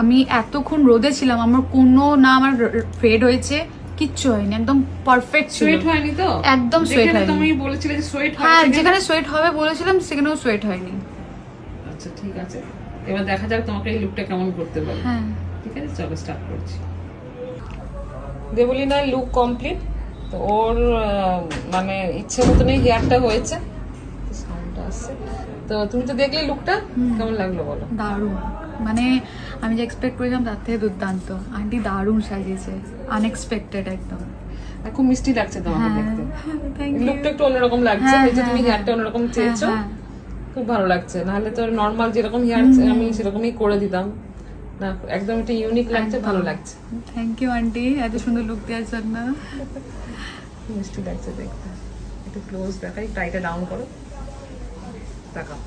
আমি এতক্ষণ রোদে ছিলাম, আমার কোনো না আমার ফেড হয়েছে, কিচ্ছু হয়নি, একদম পারফেক্ট ছিল। সোয়েট হয়নি তো? একদম সোয়েট হয়নি। তুমি বলেছিলে যে সোয়েট হয়, হ্যাঁ যেখানে সোয়েট হবে বলেছিলাম সেখানেও সোয়েট হয়নি। আচ্ছা ঠিক আছে, এবার দেখা যাক তোমাকে এই লুকটা কেমন করতে পারি। হ্যাঁ ঠিক আছে, চলো স্টার্ট করছি। দেবলীনার লুক কমপ্লিট। তো ওর মানে ইচ্ছে মতনই হেয়ারটা হয়েছে, সাউন্ডটা আসছে। তো তুমি তো দেখলে লুকটা, কেমন লাগলো বলো? দারুণ, মানে আমি যে এক্সপেক্ট করেছিলাম তার থেকে দুর্দান্ত। আন্টি দারুণ সাজিয়েছে, আনএক্সপেক্টেড একদম। আর খুব মিষ্টি লাগছে তোমাকে দেখতে। Thank you. লুকটা একটু অন্যরকম লাগছে, এই যে তুমি হেয়ারটা অন্যরকম চেয়েছো, খুব ভালো লাগছে। নাহলে তো নর্মাল যেরকম হেয়ার আমি সেরকমই করে দিতাম না, একদম একটা ইউনিক লাগছে, ভালো লাগছে। থ্যাংক ইউ আন্টি এত সুন্দর লুক দেওয়ার জন্য। মিষ্টি লাগছে দেখতে। একটু ক্লোজ দেখাই, টাইটা ডাউন করো, তাকাও।